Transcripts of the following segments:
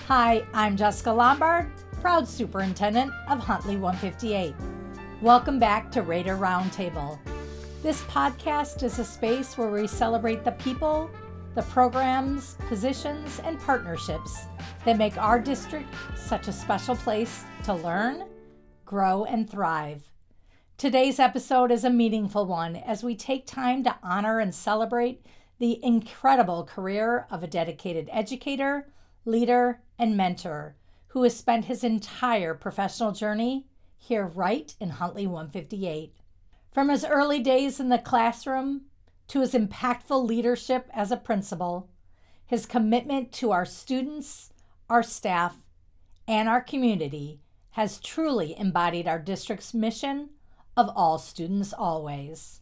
Hi, I'm Jessica Lombard, proud superintendent of Huntley 158. Welcome back to RAIDER Roundtable. This podcast is a space where we celebrate the people, the programs, positions, and partnerships that make our district such a special place to learn, grow, and thrive. Today's episode is a meaningful one as we take time to honor and celebrate the incredible career of a dedicated educator, leader, and mentor who has spent his entire professional journey here right in Huntley 158. From his early days in the classroom to his impactful leadership as a principal, his commitment to our students, our staff, and our community has truly embodied our district's mission of all students always.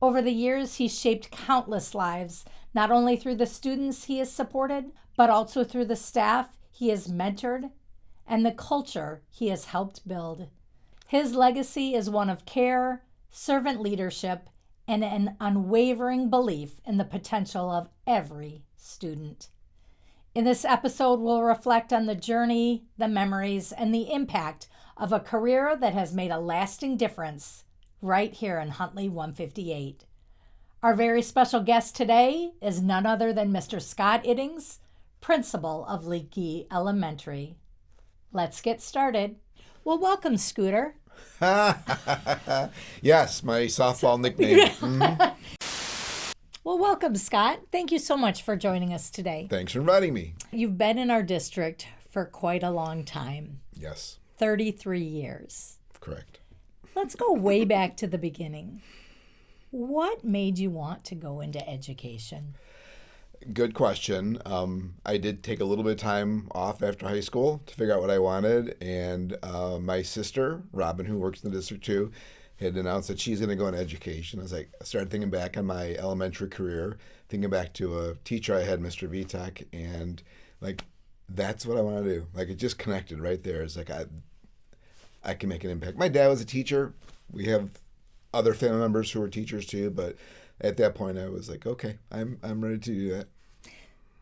Over the years, he's shaped countless lives, not only through the students he has supported, but also through the staff he has mentored and the culture he has helped build. His legacy is one of care, servant leadership, and an unwavering belief in the potential of every student. In this episode, we'll reflect on the journey, the memories, and the impact of a career that has made a lasting difference right here in Huntley 158. Our very special guest today is none other than Mr. Scott Iddings, principal of Leggee Elementary. Let's get started. Well, welcome, Scooter. Yes, my softball nickname. Mm-hmm. Well, welcome, Scott. Thank you so much for joining us today. Thanks for inviting me. You've been in our district for quite a long time. Yes. 33 years. Correct. Let's go way back to the beginning. What made you want to go into education? Good question. I did take a little bit of time off after high school to figure out what I wanted, and my sister, Robin, who works in the district too, had announced that she's going to go into education. I started thinking back on my elementary career, thinking back to a teacher I had, Mr. Vitek, and that's what I want to do. It just connected right there. It's I can make an impact. My dad was a teacher. We have other family members who were teachers too, but at that point I was like, okay, I'm ready to do that.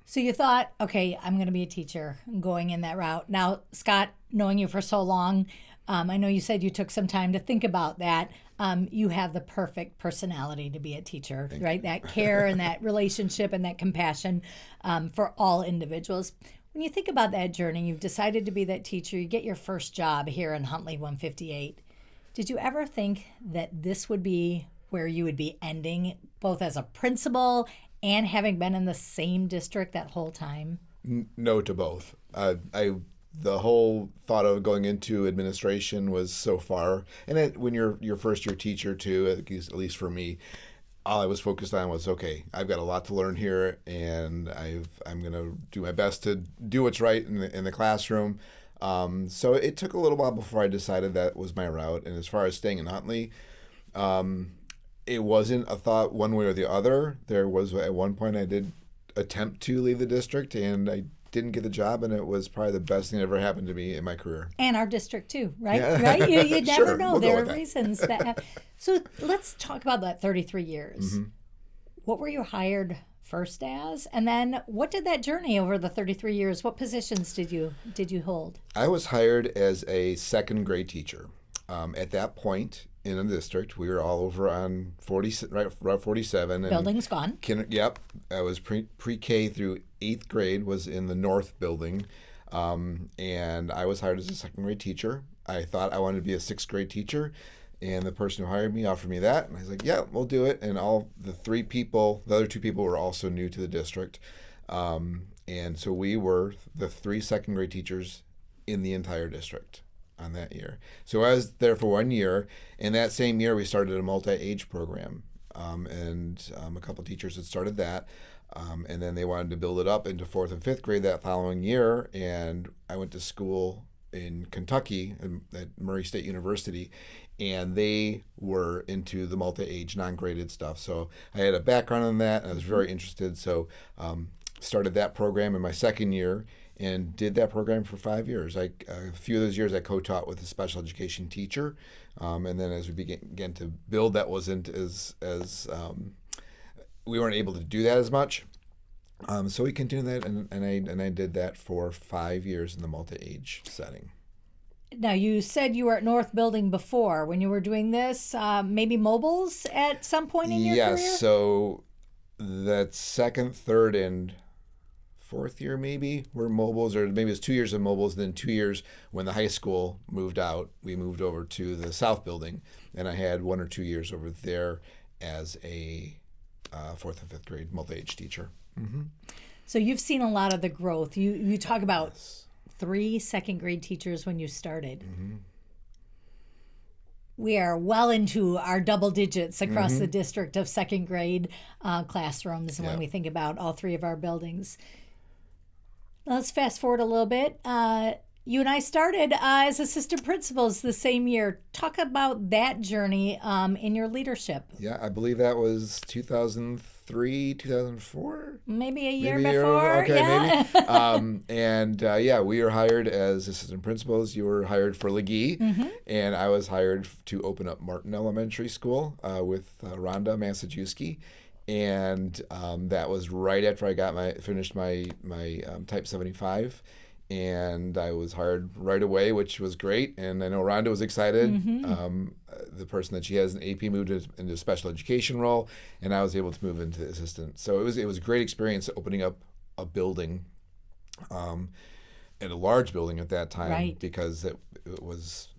So you thought, okay, I'm going to be a teacher, going in that route. Now, Scott, knowing you for so long, I know you said you took some time to think about that. You have the perfect personality to be a teacher, right? That care and that relationship and that compassion for all individuals. When you think about that journey, you've decided to be that teacher, you get your first job here in Huntley 158. Did you ever think that this would be where you would be ending, both as a principal and having been in the same district that whole time? No to both. The whole thought of going into administration was so far, and when you're your first year teacher too, at least for me, all I was focused on was, okay, I've got a lot to learn here, and I'm going to do my best to do what's right in the classroom. So it took a little while before I decided that was my route. And as far as staying in Huntley, it wasn't a thought one way or the other. There was at one point I did attempt to leave the district, and I didn't get the job, and it was probably the best thing that ever happened to me in my career. And our district too, right? Yeah. Right? You never Sure, know. we'll There go are with reasons that. So let's talk about that 33 years. Mm-hmm. What were you hired first as? And then what did that journey over the 33 years, what positions did you hold? I was hired as a second grade teacher. At that point in the district, we were all over on 40, right, Route 47. And Building's gone. Yep. I was pre-K through 8th grade was in the north building. And I was hired as a second grade teacher. I thought I wanted to be a 6th grade teacher. And the person who hired me offered me that. And I was like, yeah, we'll do it. And the other two people were also new to the district. And so we were the 3 second grade teachers in the entire district on that year. So I was there for 1 year. And that same year, we started a multi-age program. And a couple teachers had started that. And then they wanted to build it up into 4th and 5th grade that following year. And I went to school in Kentucky at Murray State University, and they were into the multi-age non-graded stuff. So I had a background in that, and I was very interested. So started that program in my second year and did that program for 5 years. A few of those years I co-taught with a special education teacher, and then as we began to build, that wasn't as we weren't able to do that as much. So we continued that, and I did that for 5 years in the multi-age setting. Now, you said you were at North Building before. When you were doing this, maybe mobiles at some point in your career? Yes, so that second, third, and fourth year maybe were mobiles, or maybe it was 2 years of mobiles, then 2 years when the high school moved out, we moved over to the South Building, and I had 1 or 2 years over there as a fourth and fifth grade multi-age teacher. Mm-hmm. So you've seen a lot of the growth. You talk about Yes. 3 second grade teachers when you started. Mm-hmm. We are well into our double digits across Mm-hmm. the district of second grade classrooms when Yeah. we think about all 3 of our buildings. Let's fast forward a little bit. You and I started as assistant principals the same year. Talk about that journey in your leadership. Yeah, I believe that was 2003, 2004. Maybe a year Maybe a year before. over. Okay, yeah. maybe. Yeah, we were hired as assistant principals. You were hired for Leggee, and I was hired to open up Martin Elementary School with Rhonda Massachuski. And that was right after I finished my Type 75. And I was hired right away, which was great. And I know Rhonda was excited. The person that she has an AP moved into a special education role, and I was able to move into the assistant. So it was a great experience opening up a building, and a large building at that time, Right. because it was.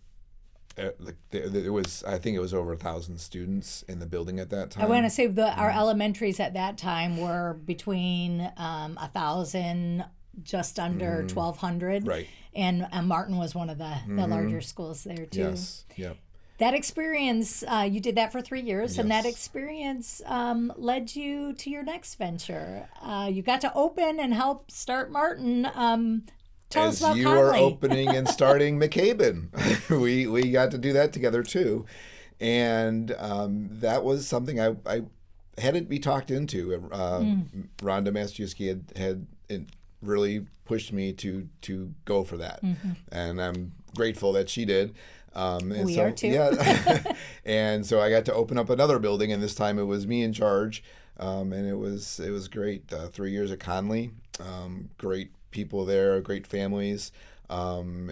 It was. I think it was over 1,000 students in the building at that time. I want to say our elementaries at that time were between 1,000, just under 1,200. Right. And Martin was one of the larger schools there too. Yes. Yep. That experience, you did that for 3 years, and that Yes. experience led you to your next venture. You got to open and help start Martin. Tell us As about you Huntley. are opening and starting McCabe, we got to do that together too, and that was something I had to be talked into. Rhonda Massachuski had really pushed me to go for that, and I'm grateful that she did. And We so, are too. Yeah, and so I got to open up another building, and this time it was me in charge, and it was great. 3 years at Conley, great people there, great families, and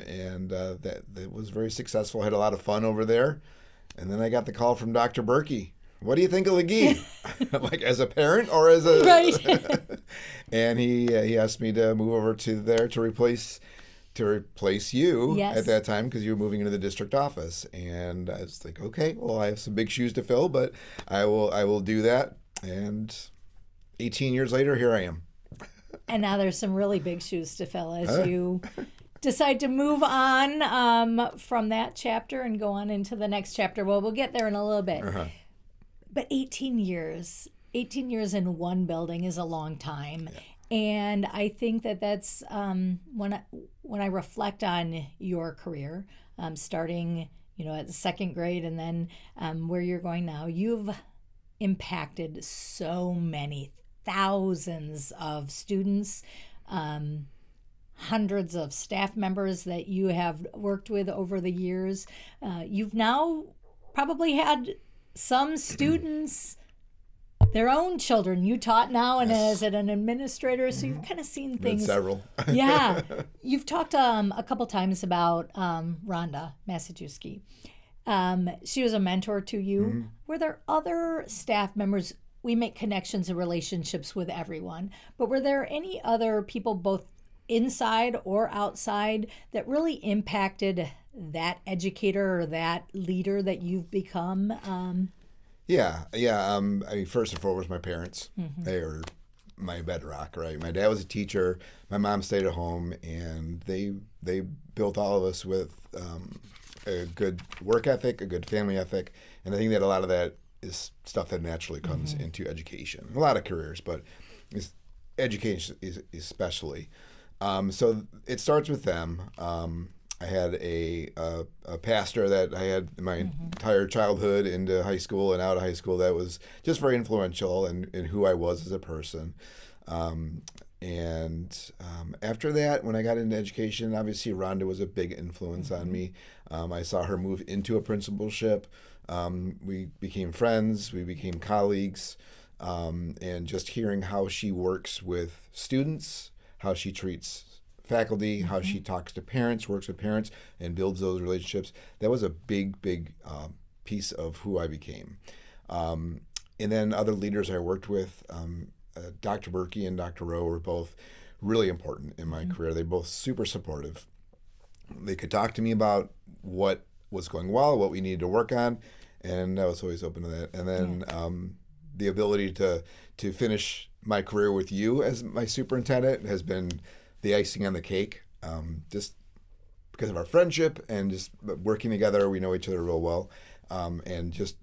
that was very successful. Had a lot of fun over there, and then I got the call from Dr. Berkey. What do you think of Leggee? Like as a parent or as a Right. And he asked me to move over to there to replace you Yes. at that time, because you were moving into the district office. And I was like, okay, well, I have some big shoes to fill, but I will do that. And 18 years later, here I am. And now there's some really big shoes to fill as you decide to move on from that chapter and go on into the next chapter. Well, we'll get there in a little bit. But 18 years in one building is a long time. Yeah. And I think that's when I reflect on your career, starting at the second grade and then where you're going now, you've impacted so many thousands of students, hundreds of staff members that you have worked with over the years. You've now probably had some students, their own children, you taught now, and as an administrator, so you've kind of seen things. Several. Yeah. You've talked a couple times about Rhonda Massachuski. She was a mentor to you. Were there other staff members? We make connections and relationships with everyone, but were there any other people, both inside or outside, that really impacted that educator or that leader that you've become? Yeah. I mean, first and foremost, my parents. They are my bedrock, right? My dad was a teacher. My mom stayed at home, and they built all of us with a good work ethic, a good family ethic, and I think that a lot of that is stuff that naturally comes into education. A lot of careers, but education is especially. So it starts with them. I had a pastor that I had in my entire childhood into high school and out of high school that was just very influential in who I was as a person. And after that, when I got into education, obviously Rhonda was a big influence on me. I saw her move into a principalship. We became friends. We became colleagues. and just hearing how she works with students, how she treats faculty, how she talks to parents, works with parents, and builds those relationships. That was a big piece of who I became. And then other leaders I worked with, Dr. Berkey and Dr. Rowe were both really important in my career. They both super supportive. They could talk to me about what was going well, what we needed to work on, and I was always open to that. And then the ability to finish my career with you as my superintendent has been the icing on the cake, just because of our friendship and just working together. We know each other real well, and just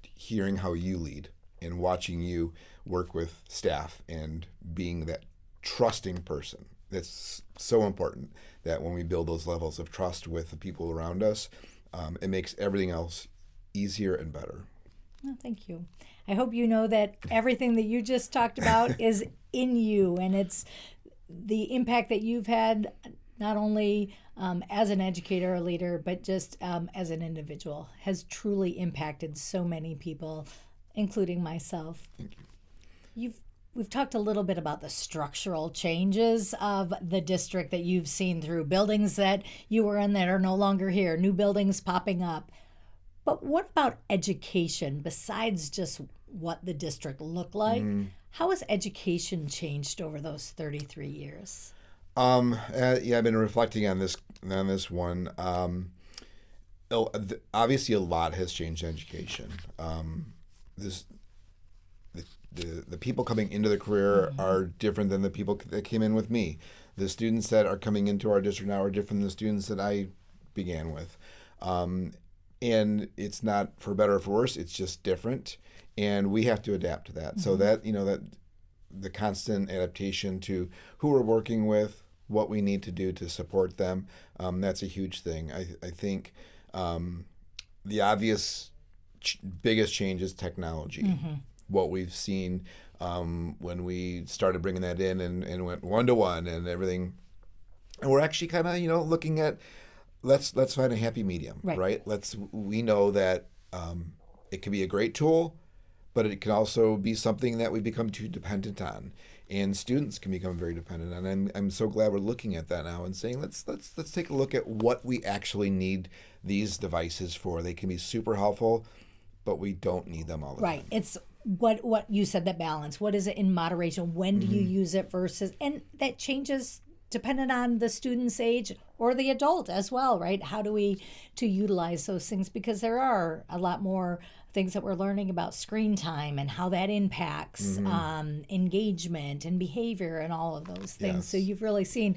hearing how you lead and watching you work with staff and being that trusting person. That's so important, that when we build those levels of trust with the people around us, it makes everything else easier and better. Oh, thank you. I hope you know that everything that you just talked about is in you, and it's the impact that you've had not only as an educator or leader, but just as an individual has truly impacted so many people, including myself. Thank you. We've talked a little bit about the structural changes of the district that you've seen through buildings that you were in that are no longer here, new buildings popping up. But what about education besides just what the district looked like? How has education changed over those 33 years? I've been reflecting on this one. Obviously, a lot has changed in education. The people coming into the career are different than the people that came in with me. The students that are coming into our district now are different than the students that I began with. And it's not for better or for worse, it's just different. And we have to adapt to that. So that the constant adaptation to who we're working with, what we need to do to support them, that's a huge thing. I think the obvious biggest change is technology. What we've seen when we started bringing that in and went one-to-one and everything. And we're actually kind of, looking at, let's find a happy medium, right? We know that it can be a great tool, but it can also be something that we become too dependent on, and students can become very dependent on. And I'm so glad we're looking at that now and saying let's take a look at what we actually need these devices for. They can be super helpful, but we don't need them all the time. Right. It's what you said, that balance. What is it in moderation? When do you use it versus, and that changes depending on the student's age or the adult as well, right? How do we to utilize those things? Because there are a lot more things that we're learning about screen time and how that impacts engagement and behavior and all of those things. Yes. So you've really seen,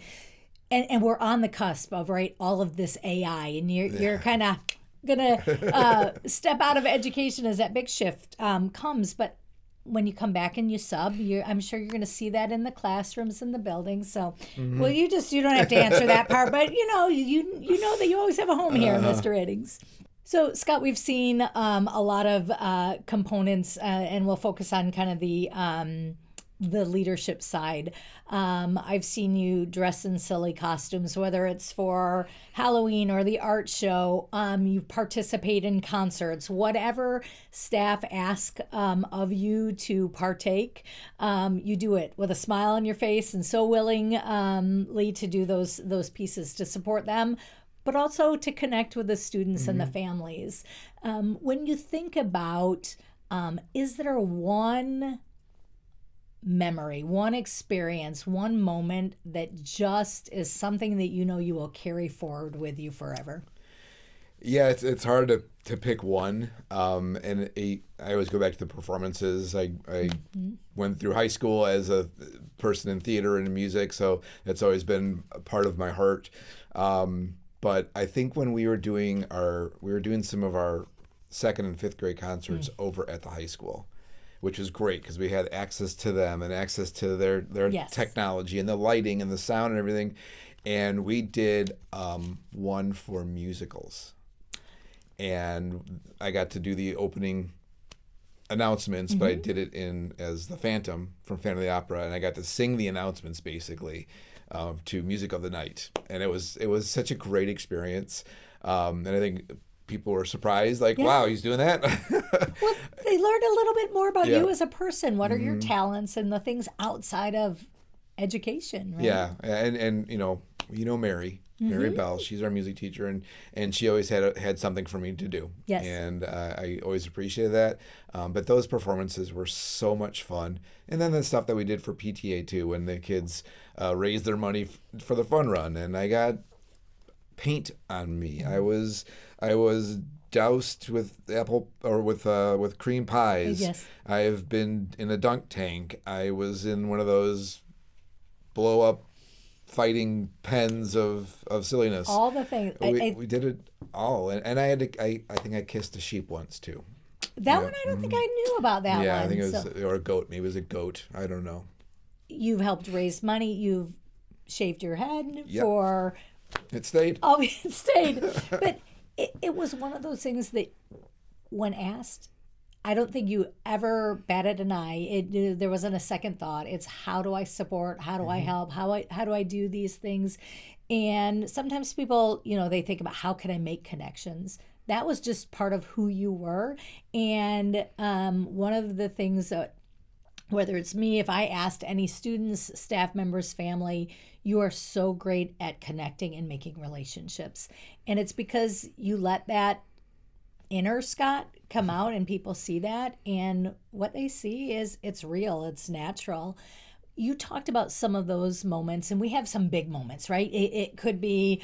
and we're on the cusp of, right, all of this AI, and you're kind of gonna step out of education as that big shift comes. But when you come back and you sub, I'm sure you're going to see that in the classrooms and the buildings. So, well, you don't have to answer that part, but you know that you always have a home here, Mr. Iddings. So, Scott, we've seen a lot of components, and we'll focus on kind of the leadership side. I've seen you dress in silly costumes, whether it's for Halloween or the art show. You participate in concerts, whatever staff ask of you to partake, you do it with a smile on your face and so willingly to do those pieces to support them, but also to connect with the students and the families. When you think about, is there one memory, one experience, one moment that just is something that you will carry forward with you forever? Yeah, it's hard to pick one. And I always go back to the performances. I went through high school as a person in theater and music, so that's always been a part of my heart. But I think when we were doing some of our second and fifth grade concerts over at the high school, which was great because we had access to them and access to their technology and the lighting and the sound and everything. And we did one for musicals. And I got to do the opening announcements, but I did it as the Phantom from Phantom of the Opera, and I got to sing the announcements basically to Music of the Night. And it was such a great experience. And I think people were surprised, like, wow, he's doing that. Well, they learned a little bit more about Yeah. you as a person. What are your talents and the things outside of education, right? Yeah, and Mary Bell, she's our music teacher, and she always had something for me to do. Yes. And I always appreciated that. But those performances were so much fun. And then the stuff that we did for PTA too, when the kids raised their money for the fun run, and I got paint on me. I was doused with with cream pies. Yes. I've been in a dunk tank. I was in one of those blow up fighting pens of silliness. All the things. We did it all, and I think I kissed a sheep once too. That one I don't think I knew about that one. Yeah, I think it was or a goat. Maybe it was a goat. I don't know. You've helped raise money. You've shaved your head Yep. for. It stayed. Oh, it stayed. But it was one of those things that, when asked, I don't think you ever batted an eye. There wasn't a second thought. It's how do I support? How do I help? How do I do these things? And sometimes people, they think about how can I make connections. That was just part of who you were. And one of the things that, whether it's me, if I asked any students, staff members, family, you are so great at connecting and making relationships. And it's because you let that inner Scott come out and people see that. And what they see is it's real, it's natural. You talked about some of those moments, and we have some big moments, right? It could be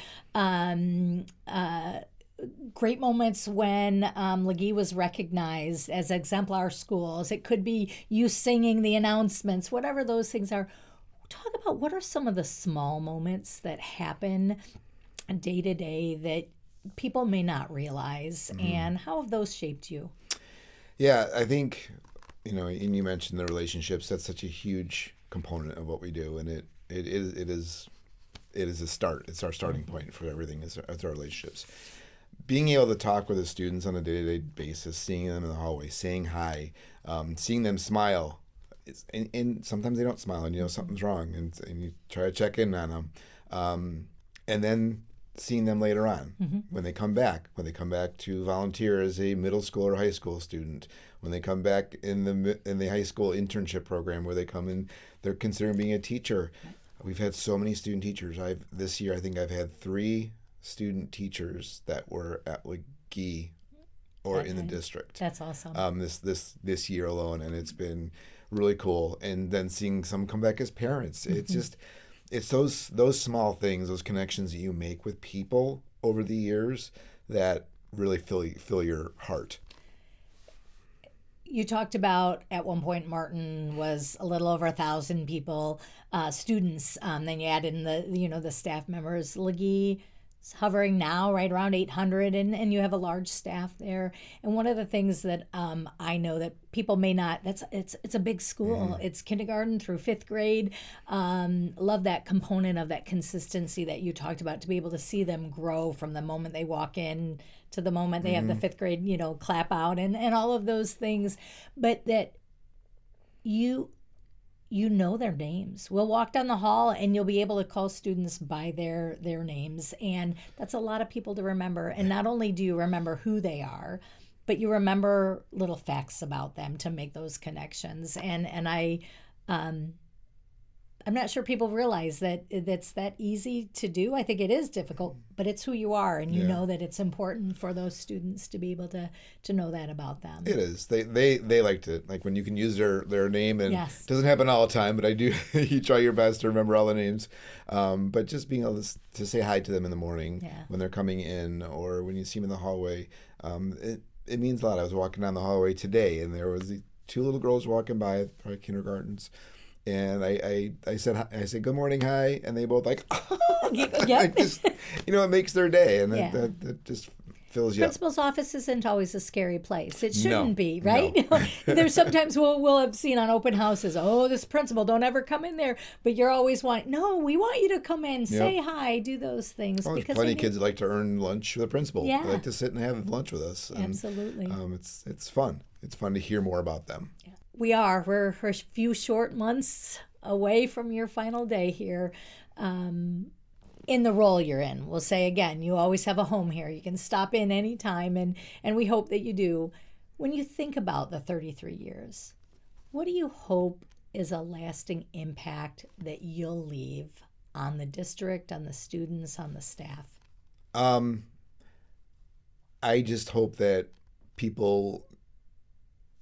great moments when Leggee was recognized as exemplar schools. It could be you singing the announcements, whatever those things are. Talk about what are some of the small moments that happen day to day that people may not realize, and how have those shaped you? Yeah, I think, and you mentioned the relationships. That's such a huge component of what we do, and it is a start. It's our starting point for everything. It's our relationships. Being able to talk with the students on a day-to-day basis, seeing them in the hallway, saying hi, seeing them smile, and sometimes they don't smile, and something's wrong, and you try to check in on them, and then seeing them later on when they come back to volunteer as a middle school or high school student, when they come back in the high school internship program where they come in, they're considering being a teacher. We've had so many student teachers. This year I think I've had 3 student teachers that were at Leggee or in the district. That's awesome. This year alone, and it's been really cool. And then seeing some come back as parents. It's just it's those small things, those connections that you make with people over the years that really fill your heart. You talked about at one point Martin was a little over 1,000 people, students. Then you add in the staff members. Leggee is hovering now right around 800, and you have a large staff there. And one of the things that I know that people may not, it's a big school. It's kindergarten through 5th grade. Love that component of that consistency that you talked about, to be able to see them grow from the moment they walk in to the moment they have the 5th grade, clap out and all of those things. But that you know their names. We'll walk down the hall and you'll be able to call students by their names. And that's a lot of people to remember. And not only do you remember who they are, but you remember little facts about them to make those connections. And I'm not sure people realize that it's that easy to do. I think it is difficult, but it's who you are, and you know that it's important for those students to be able to know that about them. It is. They liked it. Like when you can use their name, and Yes. it doesn't happen all the time, but I do. You try your best to remember all the names. But just being able to say hi to them in the morning when they're coming in, or when you see them in the hallway, it means a lot. I was walking down the hallway today, and there was 2 little girls walking by, probably kindergartens. And I said good morning, hi, and they both like, Yep. just, it makes their day, and that just fills you up. Principal's office isn't always a scary place. It shouldn't No, be, right? no. There's sometimes we'll have seen on open houses, oh, this principal, don't ever come in there. But you're always no, we want you to come in, say hi, do those things. Well, there's because plenty of kids that like to earn lunch with the principal. Yeah. They like to sit and have lunch with us. And, Absolutely. It's fun. It's fun to hear more about them. Yeah. We're a few short months away from your final day here. in the role you're in. We'll say again, you always have a home here. You can stop in anytime, and we hope that you do. When you think about the 33 years, what do you hope is a lasting impact that you'll leave on the district, on the students, on the staff? I just hope that people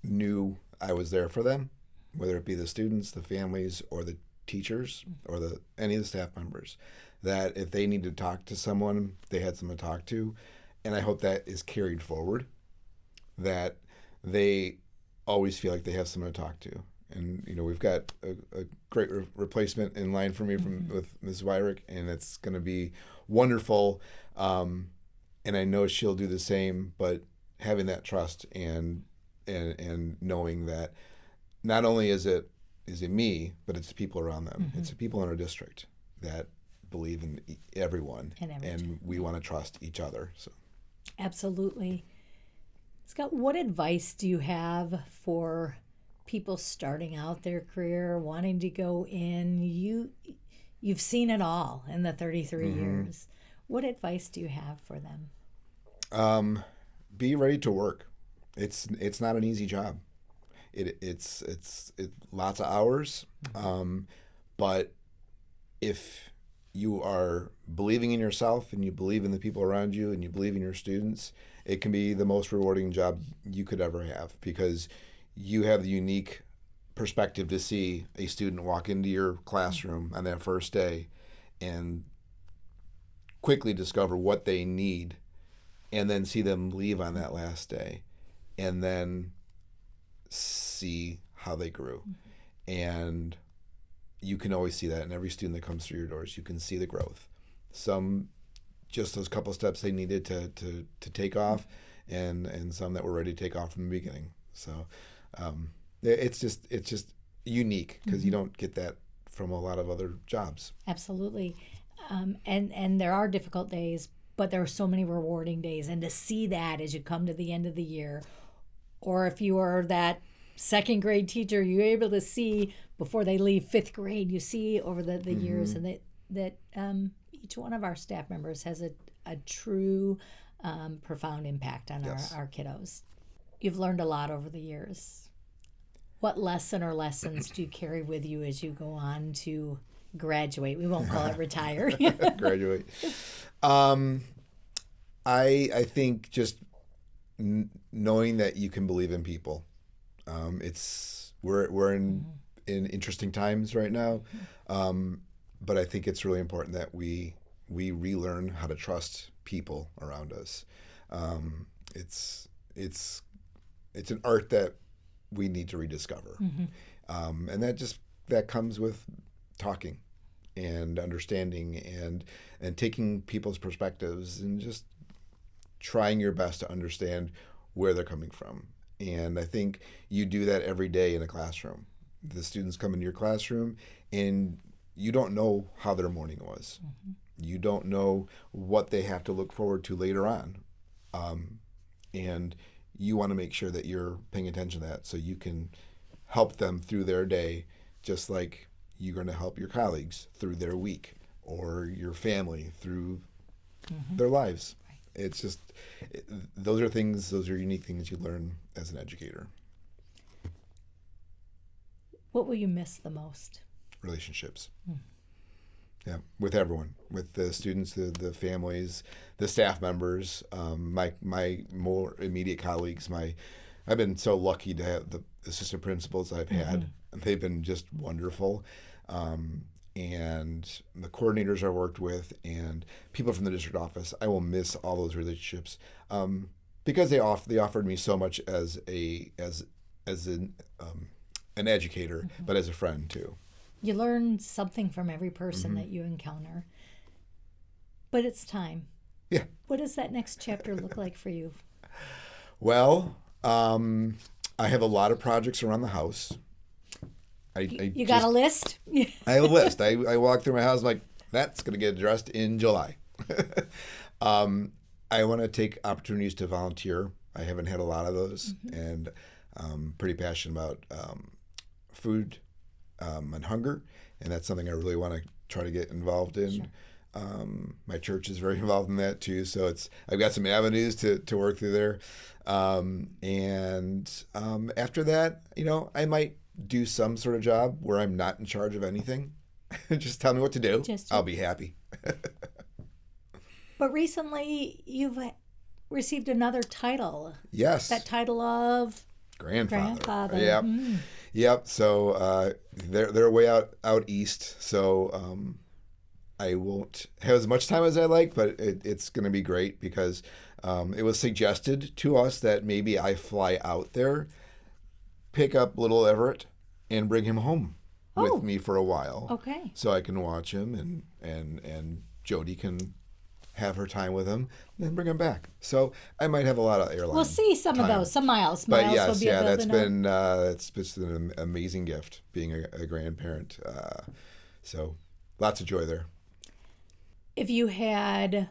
knew I was there for them, whether it be the students, the families, or the teachers, or any of the staff members, that if they need to talk to someone, they had someone to talk to. And I hope that is carried forward, that they always feel like they have someone to talk to. And, we've got a great replacement in line for me with Ms. Wyrick, and it's going to be wonderful. And I know she'll do the same, but having that trust and knowing that not only is it me, but it's the people around them. It's the people in our district that believe in everyone, and we want to trust each other. So, absolutely. Scott, what advice do you have for people starting out their career, wanting to go in? You've seen it all in the 33 years. What advice do you have for them? Be ready to work. It's not an easy job. It's lots of hours, but if you are believing in yourself and you believe in the people around you and you believe in your students, it can be the most rewarding job you could ever have, because you have the unique perspective to see a student walk into your classroom on that first day and quickly discover what they need, and then see them leave on that last day, and then see how they grew. And you can always see that in every student that comes through your doors. You can see the growth. Some just those couple steps they needed to take off, and some that were ready to take off from the beginning. So it's just unique, because you don't get that from a lot of other jobs. Absolutely. And there are difficult days, but there are so many rewarding days. And to see that as you come to the end of the year, or if you are that second grade teacher, you're able to see before they leave fifth grade, you see over the years, and that each one of our staff members has a true profound impact on our kiddos. You've learned a lot over the years. What lesson or lessons do you carry with you as you go on to graduate? We won't call it retire. Graduate. I think just knowing that you can believe in people. We're in interesting times right now, but I think it's really important that we relearn how to trust people around us. It's an art that we need to rediscover, and that comes with talking and understanding and taking people's perspectives and just trying your best to understand where they're coming from. And I think you do that every day in a classroom. The students come into your classroom, and you don't know how their morning was. You don't know what they have to look forward to later on. And you want to make sure that you're paying attention to that, so you can help them through their day, just like you're going to help your colleagues through their week, or your family through their lives. It's just, those are unique things you learn as an educator. What will you miss the most? Relationships. Yeah, with everyone, with the students, the families, the staff members, my more immediate colleagues. I've been so lucky to have the assistant principals I've had. They've been just wonderful. And the coordinators I worked with, and people from the district office. I will miss all those relationships, because they offered me so much as an educator, but as a friend too. You learn something from every person that you encounter. But it's time. Yeah. What does that next chapter look like for you? Well, I have a lot of projects around the house. You got a list? I have a list. I walk through my house, I'm like, that's going to get addressed in July. I want to take opportunities to volunteer. I haven't had a lot of those, and I'm pretty passionate about food and hunger, and that's something I really want to try to get involved in. My church is very involved in that too. So I've got some avenues to work through there. After that, I might do some sort of job where I'm not in charge of anything. Just tell me what to do. I'll be happy. But recently you've received another title. Yes. That title of grandfather. Yep. Yep. So they're way out east. So I won't have as much time as I like, but it's going to be great because it was suggested to us that maybe I fly out there, pick up little Everett, and bring him home with me for a while. Okay. So I can watch him and Jody can have her time with him, and then bring him back. So I might have a lot of airline. We'll see some time. of those, some miles. But miles yes, will be that's been it's just an amazing gift being a grandparent. So lots of joy there. If you had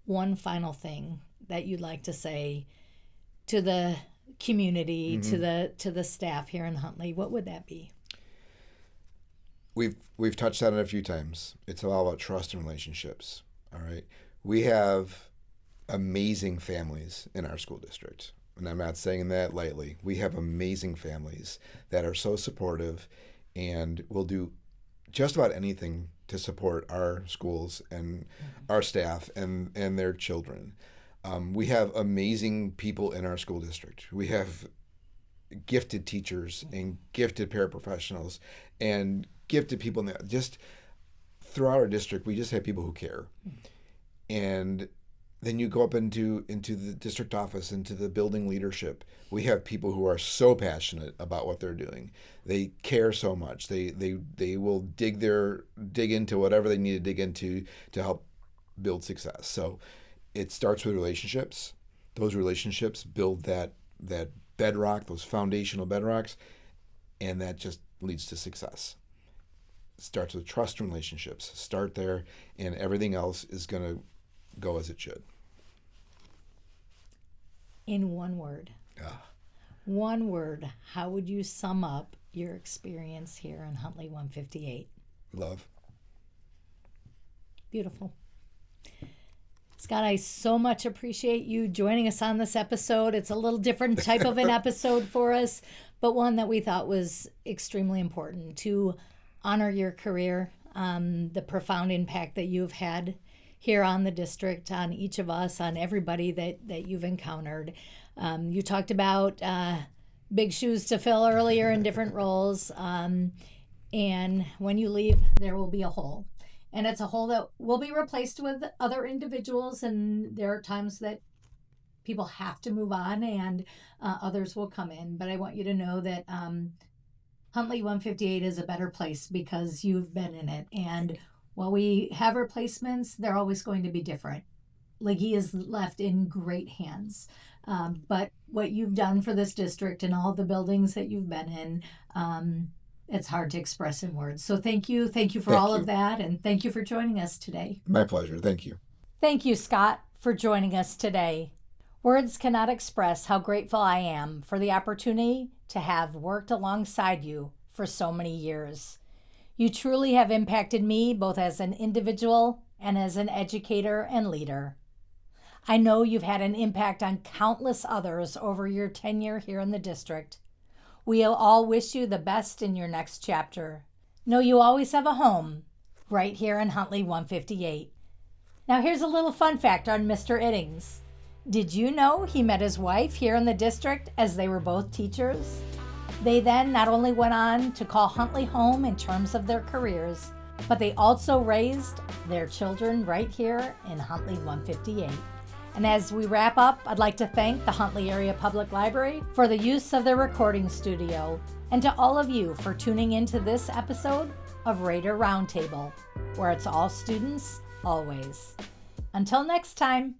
one final thing that you'd like to say to the community, to the staff here in Huntley, what would that be? We've touched on it a few times. It's all about trust and relationships. All right. We have amazing families in our school district. And I'm not saying that lightly. We have amazing families that are so supportive and will do just about anything to support our schools and our staff and their children. We have amazing people in our school district. We have gifted teachers and gifted paraprofessionals and gifted people just throughout our district. We just have people who care. And then you go up into the district office, into the building leadership. We have people who are so passionate about what they're doing. They care so much. They will dig into whatever they need to dig into to help build success. So it starts with relationships. Those relationships build that bedrock, those foundational bedrocks, and that just leads to success. It starts with trust and relationships. Start there, and everything else is going to go as it should. In one word. One word, how would you sum up your experience here in Huntley 158? Love. Beautiful. Scott, I so much appreciate you joining us on this episode. It's a little different type of an episode for us, but one that we thought was extremely important to honor your career, the profound impact that you've had here on the district, on each of us, on everybody that you've encountered. You talked about big shoes to fill earlier in different roles. And when you leave, there will be a hole. And it's a hole that will be replaced with other individuals. And there are times that people have to move on and others will come in. But I want you to know that Huntley 158 is a better place because you've been in it. And while we have replacements, they're always going to be different. Leggee is left in great hands. But what you've done for this district and all the buildings that you've been in, it's hard to express in words. So thank you. Thank you for all of that. And thank you for joining us today. My pleasure. Thank you. Thank you, Scott, for joining us today. Words cannot express how grateful I am for the opportunity to have worked alongside you for so many years. You truly have impacted me both as an individual and as an educator and leader. I know you've had an impact on countless others over your tenure here in the district. We all wish you the best in your next chapter. Know you always have a home right here in Huntley 158. Now here's a little fun fact on Mr. Iddings. Did you know he met his wife here in the district as they were both teachers? They then not only went on to call Huntley home in terms of their careers, but they also raised their children right here in Huntley 158. And as we wrap up, I'd like to thank the Huntley Area Public Library for the use of their recording studio, and to all of you for tuning into this episode of RAIDER Roundtable, where it's all students, always. Until next time.